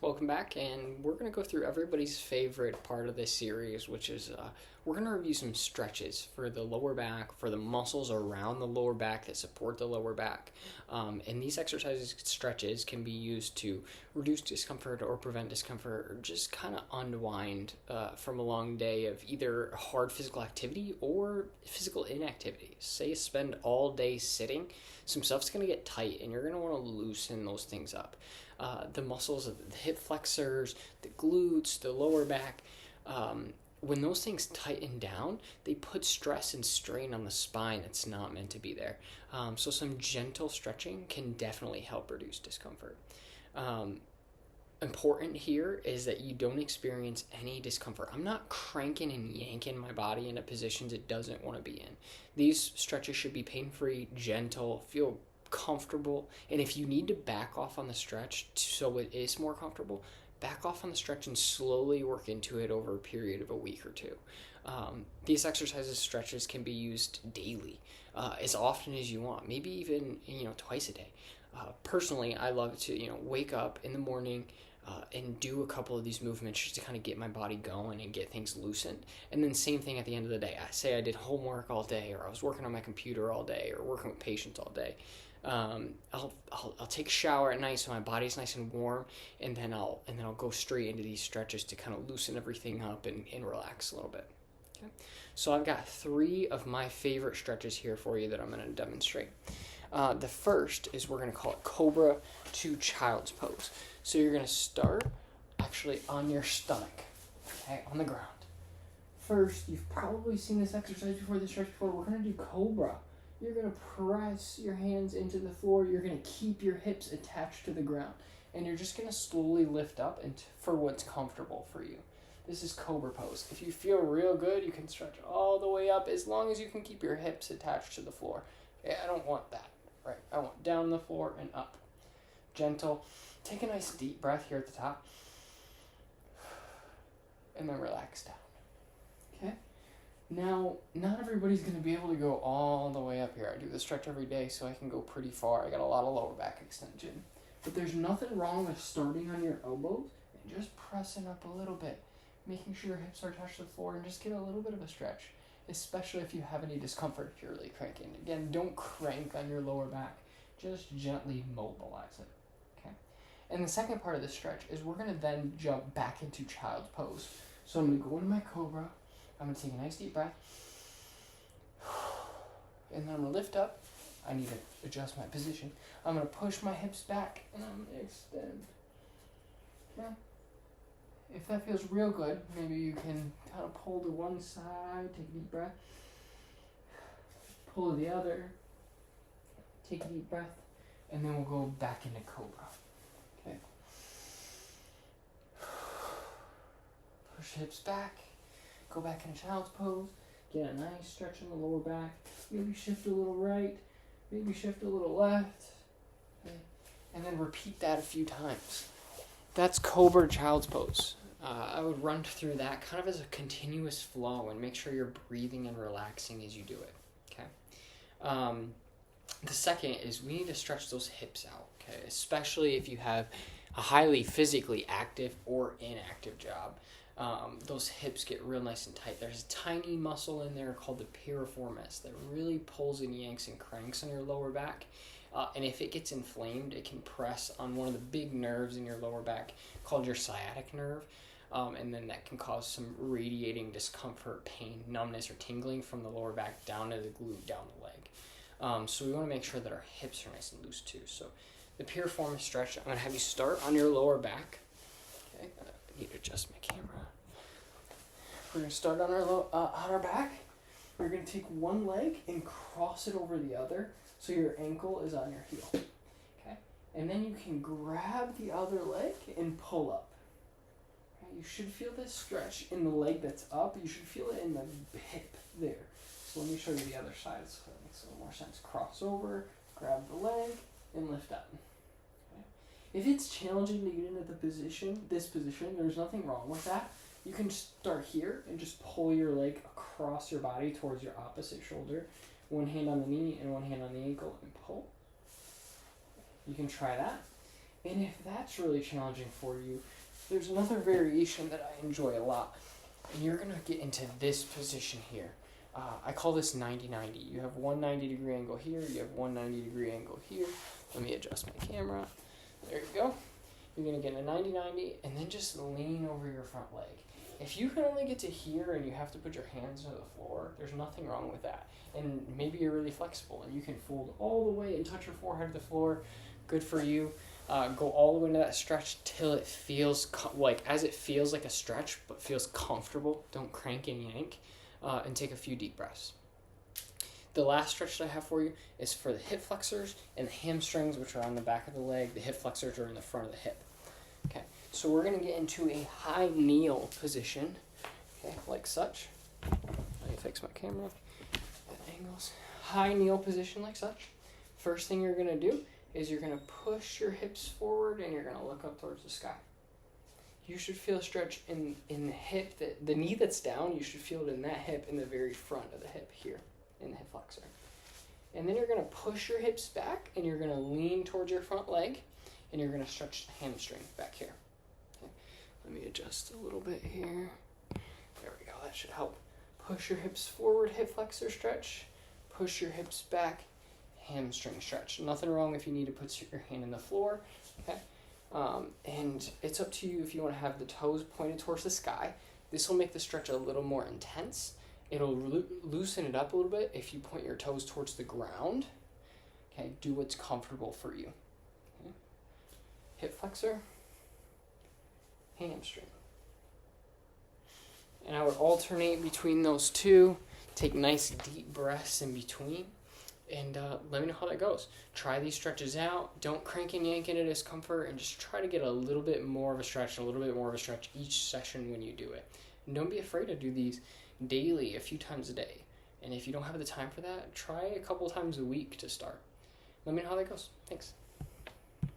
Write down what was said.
Welcome back, and we're going to go through everybody's favorite part of this series, which is we're going to review some stretches for the lower back, for the muscles around the lower back that support the lower back. And these exercises, stretches, can be used to reduce discomfort or prevent discomfort or just kind of unwind from a long day of either hard physical activity or physical inactivity. Say you spend all day sitting, some stuff's going to get tight, and you're going to want to loosen those things up. The muscles of the hip flexors, the glutes, the lower back, when those things tighten down, they put stress and strain on the spine that's not meant to be there. So some gentle stretching can definitely help reduce discomfort. Important here is that you don't experience any discomfort. I'm not cranking and yanking my body into positions it doesn't want to be in. These stretches should be pain-free, gentle, feel comfortable, and if you need to back off on the stretch so it is more comfortable, back off on the stretch and slowly work into it over a period of a week or two. These exercises, stretches, can be used daily, as often as you want, maybe even twice a day. Personally, I love to wake up in the morning and do a couple of these movements just to kind of get my body going and get things loosened. And then same thing at the end of the day. I say I did homework all day, or I was working on my computer all day, or working with patients all day. I'll take a shower at night so my body's nice and warm, and then I'll go straight into these stretches to kind of loosen everything up and relax a little bit. Okay? So I've got 3 of my favorite stretches here for you that I'm going to demonstrate. The first is, we're going to call it Cobra to Child's Pose. So you're going to start actually on your stomach, okay, on the ground. First, you've probably seen this exercise before, this stretch before. We're going to do Cobra. You're going to press your hands into the floor. You're going to keep your hips attached to the ground. And you're just going to slowly lift up for what's comfortable for you. This is Cobra pose. If you feel real good, you can stretch all the way up as long as you can keep your hips attached to the floor. Okay, I don't want that. Right, I want down the floor and up. Gentle. Take a nice deep breath here at the top. And then relax down. Okay? Now, not everybody's going to be able to go all the way up here. I do this stretch every day so I can go pretty far. I got a lot of lower back extension. But there's nothing wrong with starting on your elbows and just pressing up a little bit. Making sure your hips are touched to the floor and just get a little bit of a stretch. Especially if you have any discomfort if you're really cranking. Again, don't crank on your lower back. Just gently mobilize it. Okay? And the second part of this stretch is we're going to then jump back into child's pose. So I'm going to go into my Cobra. I'm going to take a nice deep breath. And then I'm going to lift up. I need to adjust my position. I'm going to push my hips back and I'm going to extend. Okay? If that feels real good, maybe you can kind of pull to one side, take a deep breath. Pull to the other. Take a deep breath. And then we'll go back into Cobra. Okay? Push hips back. Go back into child's pose. Get a nice stretch in the lower back. Maybe shift a little right. Maybe shift a little left. Okay? And then repeat that a few times. That's Cobra child's pose. I would run through that kind of as a continuous flow and make sure you're breathing and relaxing as you do it. Okay. The second is we need to stretch those hips out. Okay, especially if you have a highly physically active or inactive job. Those hips get real nice and tight. There's a tiny muscle in there called the piriformis that really pulls and yanks and cranks on your lower back. And if it gets inflamed, it can press on one of the big nerves in your lower back called your sciatic nerve. And then that can cause some radiating discomfort, pain, numbness, or tingling from the lower back down to the glute, down the leg. So we want to make sure that our hips are nice and loose too. So the piriformis stretch, I'm going to have you start on your lower back. Okay, I need to adjust my camera. We're going to start on our back. We're going to take one leg and cross it over the other so your ankle is on your heel. Okay, and then you can grab the other leg and pull up. You should feel this stretch in the leg that's up. You should feel it in the hip there. So let me show you the other side so it makes a little more sense. Cross over, grab the leg, and lift up. Okay. If it's challenging to get into this position, there's nothing wrong with that. You can start here and just pull your leg across your body towards your opposite shoulder. One hand on the knee and one hand on the ankle and pull. You can try that. And if that's really challenging for you, there's another variation that I enjoy a lot. And you're going to get into this position here. I call this 90-90. You have one 90-degree angle here. You have one 90-degree angle here. Let me adjust my camera. There you go. You're going to get a 90-90 and then just lean over your front leg. If you can only get to here and you have to put your hands to the floor, there's nothing wrong with that. And maybe you're really flexible and you can fold all the way and touch your forehead to the floor. Good for you. Go all the way into that stretch till it feels as it feels like a stretch, but feels comfortable. Don't crank and yank, and take a few deep breaths. The last stretch that I have for you is for the hip flexors and the hamstrings, which are on the back of the leg. The hip flexors are in the front of the hip. Okay, so we're going to get into a high kneel position, okay, like such. Let me fix my camera. Angles. High kneel position like such. First thing you're going to do is you're going to push your hips forward and you're going to look up towards the sky. You should feel a stretch in the hip, the knee that's down, you should feel it in that hip in the very front of the hip here, in the hip flexor. And then you're going to push your hips back and you're going to lean towards your front leg and you're going to stretch the hamstring back here. Okay. Let me adjust a little bit here. There we go, that should help. Push your hips forward, hip flexor stretch. Push your hips back, hamstring stretch. Nothing wrong if you need to put your hand in the floor, okay? And it's up to you if you want to have the toes pointed towards the sky. This will make the stretch a little more intense. It'll loosen it up a little bit if you point your toes towards the ground. Okay, do what's comfortable for you. Okay. Hip flexor, hamstring. And I would alternate between those two. Take nice deep breaths in between. And let me know how that goes. Try these stretches out. Don't crank and yank into discomfort. And just try to get a little bit more of a stretch, each session when you do it. And don't be afraid to do these daily, a few times a day. And if you don't have the time for that, try a couple times a week to start. Let me know how that goes. Thanks.